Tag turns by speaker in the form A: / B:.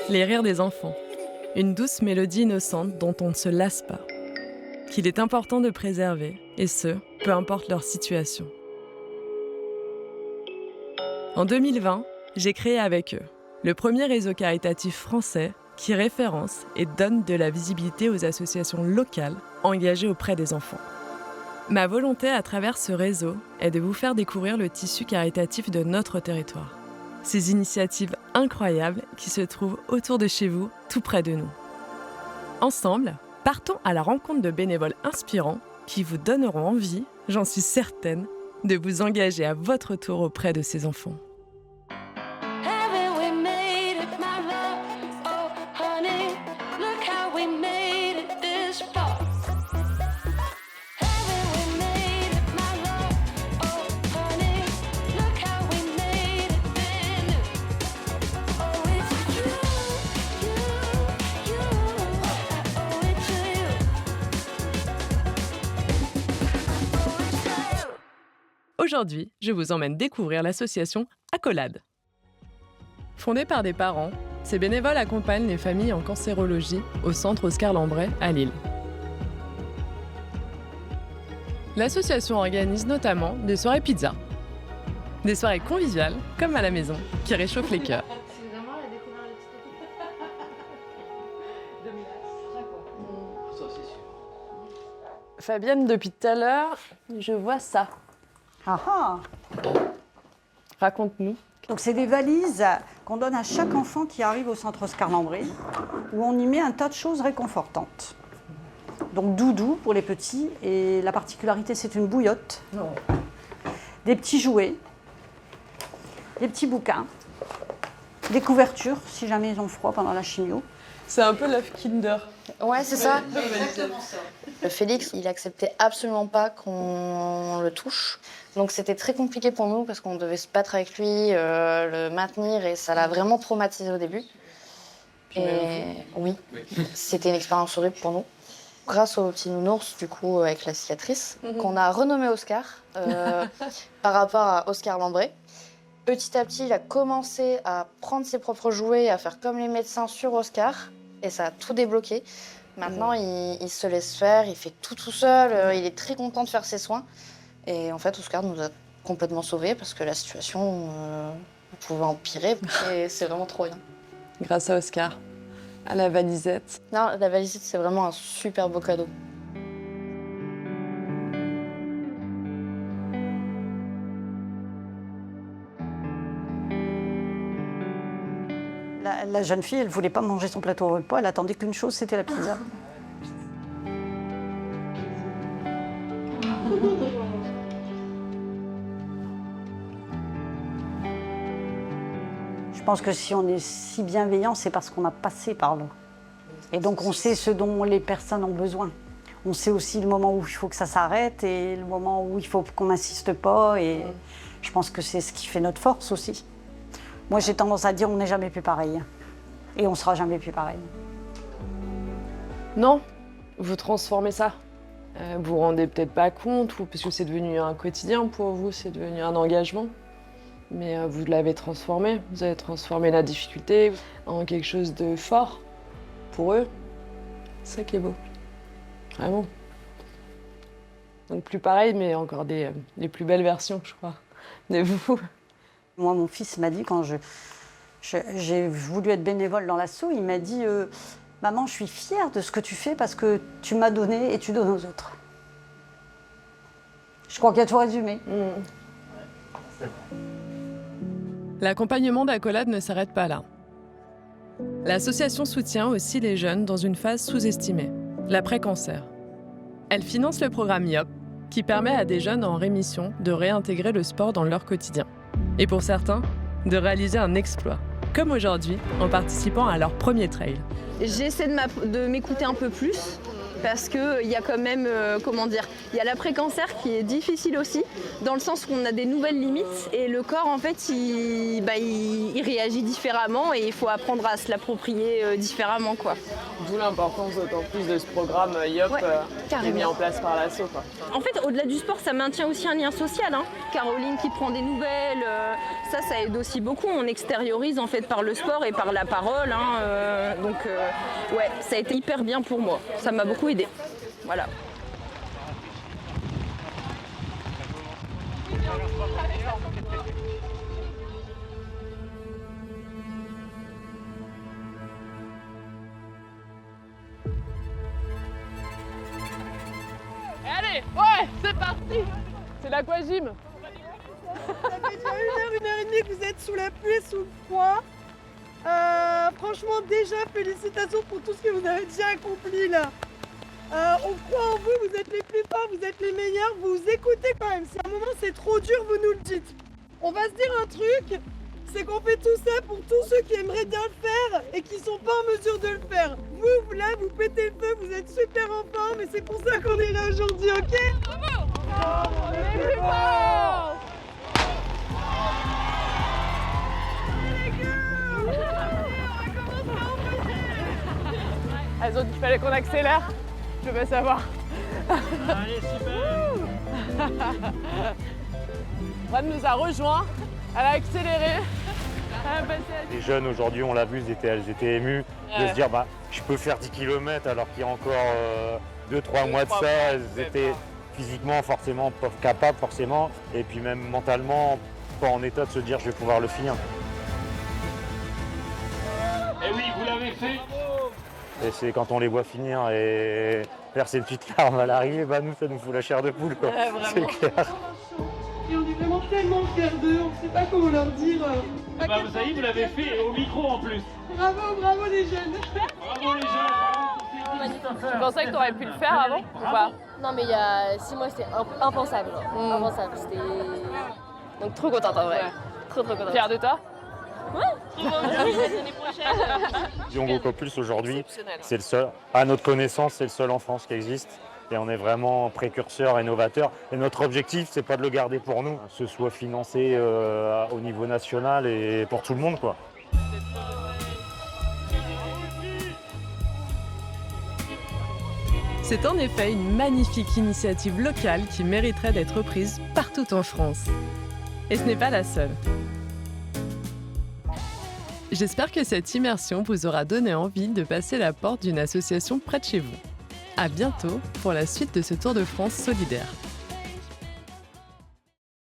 A: les rires des enfants, une douce mélodie innocente dont on ne se lasse pas, qu'il est important de préserver, et ce, peu importe leur situation. En 2020, j'ai créé avec eux le premier réseau caritatif français qui référence et donne de la visibilité aux associations locales engagées auprès des enfants. Ma volonté à travers ce réseau est de vous faire découvrir le tissu caritatif de notre territoire. Ces initiatives incroyables qui se trouvent autour de chez vous, tout près de nous. Ensemble, partons à la rencontre de bénévoles inspirants qui vous donneront envie, j'en suis certaine, de vous engager à votre tour auprès de ces enfants. Aujourd'hui, je vous emmène découvrir l'association Accolade. Fondée par des parents, ces bénévoles accompagnent les familles en cancérologie au centre Oscar Lambret à Lille. L'association organise notamment des soirées pizza, des soirées conviviales, comme à la maison, qui réchauffent les cœurs. Fabienne, depuis tout à l'heure, je vois ça.
B: Ah ah.
A: Raconte-nous.
B: Donc c'est des valises qu'on donne à chaque enfant qui arrive au centre Oscar Lambret, où on y met un tas de choses réconfortantes. Donc doudou pour les petits, et la particularité c'est une bouillotte, des petits jouets, des petits bouquins, des couvertures si jamais ils ont froid pendant la chimio.
A: C'est un peu l'œuf Kinder.
C: Ouais, c'est ça. Le Félix, il acceptait absolument pas qu'on le touche. Donc c'était très compliqué pour nous parce qu'on devait se battre avec lui, le maintenir, et ça l'a vraiment traumatisé au début. Et oui, c'était une expérience horrible pour nous. Grâce au petit nounours, du coup, avec la cicatrice, qu'on a renommé Oscar, par rapport à Oscar Lambret. Petit à petit, il a commencé à prendre ses propres jouets, à faire comme les médecins sur Oscar, et ça a tout débloqué. Maintenant, il se laisse faire, il fait tout seul, il est très content de faire ses soins. Et en fait, Oscar nous a complètement sauvés parce que la situation pouvait empirer, et c'est vraiment trop bien.
A: Grâce à Oscar, à la valisette.
C: Non, la valisette, c'est vraiment un super beau cadeau.
B: La jeune fille, elle ne voulait pas manger son plateau au repas, elle attendait qu'une chose, c'était la pizza. Je pense que si on est si bienveillant, c'est parce qu'on a passé par là. Et donc on sait ce dont les personnes ont besoin. On sait aussi le moment où il faut que ça s'arrête et le moment où il faut qu'on n'insiste pas. Et je pense que c'est ce qui fait notre force aussi. Moi, j'ai tendance à dire on n'est jamais plus pareil. Et on sera jamais plus pareil.
A: Non, vous transformez ça. Vous vous rendez peut-être pas compte, ou parce que c'est devenu un quotidien pour vous, c'est devenu un engagement. Mais vous l'avez transformé. Vous avez transformé la difficulté en quelque chose de fort pour eux. C'est ça qui est beau. Vraiment. Donc plus pareil, mais encore les plus belles versions, je crois, de vous.
B: Moi, mon fils m'a dit, quand j'ai voulu être bénévole dans l'asso, il m'a dit « Maman, je suis fière de ce que tu fais parce que tu m'as donné et tu donnes aux autres. » Je crois qu'il y a tout résumé.
A: L'accompagnement d'Accolade ne s'arrête pas là. L'association soutient aussi les jeunes dans une phase sous-estimée, l'après-cancer. Elle finance le programme IOP, qui permet à des jeunes en rémission de réintégrer le sport dans leur quotidien. Et pour certains, de réaliser un exploit, comme aujourd'hui, en participant à leur premier trail.
D: J'essaie de m'écouter un peu plus parce qu'il y a quand même, il y a l'après-cancer qui est difficile aussi, dans le sens où on a des nouvelles limites et le corps, en fait, il réagit différemment et il faut apprendre à se l'approprier différemment, quoi.
A: D'où l'importance d'autant plus de ce programme IOP qui est mis en place par l'asso, quoi.
D: En fait, au-delà du sport, ça maintient aussi un lien social. Caroline qui prend des nouvelles, ça aide aussi beaucoup. On extériorise en fait par le sport et par la parole. Ouais, ça a été hyper bien pour moi. Ça m'a beaucoup aidé. Voilà.
A: Allez, ouais, c'est parti. C'est l'aquagym.
E: Ça fait déjà 1h et demie que vous êtes sous la pluie et sous le froid. Franchement, déjà, félicitations pour tout ce que vous avez déjà accompli là. On croit en vous, vous êtes les plus forts, vous êtes les meilleurs, vous écoutez quand même. Si à un moment c'est trop dur, vous nous le dites. On va se dire un truc, c'est qu'on fait tout ça pour tous ceux qui aimeraient bien le faire et qui sont pas en mesure de le faire. Vous là, vous pétez le feu, vous êtes super en forme et c'est pour ça qu'on est là aujourd'hui, ok? On est plus forts!
A: Elles ont dit qu'il fallait qu'on accélère. Je veux savoir.
F: Allez, super.
A: Ran nous a rejoints. Elle a accéléré.
G: Les jeunes aujourd'hui, on l'a vu, elles étaient émues de se dire je peux faire 10 km alors qu'il y a encore 2-3 mois de ça, elles étaient physiquement forcément pas capables forcément et puis même mentalement pas en état de se dire je vais pouvoir le finir.
F: Et oui, vous l'avez fait.
G: Et c'est quand on les voit finir et faire ces petites larmes à l'arrivée, nous ça nous fout la chair de poule quoi. C'est clair.
E: Et on est vraiment tellement fiers d'eux, on ne sait pas comment leur dire.
F: Vous savez, vous l'avez fait au micro en plus.
E: Bravo les jeunes.
F: Bravo les jeunes.
A: Tu pensais que tu aurais pu le faire avant ou pas?
H: Non mais il y a 6 mois c'était impensable. Impensable. C'était... Donc trop contente en vrai. Trop contente.
A: Fière de toi?
H: L'année prochaine.
G: Diongo Copulse aujourd'hui, c'est le seul, à notre connaissance, c'est le seul en France qui existe. Et on est vraiment précurseur et novateur. Et notre objectif, c'est pas de le garder pour nous, que ce soit financé au niveau national et pour tout le monde, quoi.
A: C'est en effet une magnifique initiative locale qui mériterait d'être prise partout en France. Et ce n'est pas la seule. J'espère que cette immersion vous aura donné envie de passer la porte d'une association près de chez vous. À bientôt pour la suite de ce Tour de France solidaire.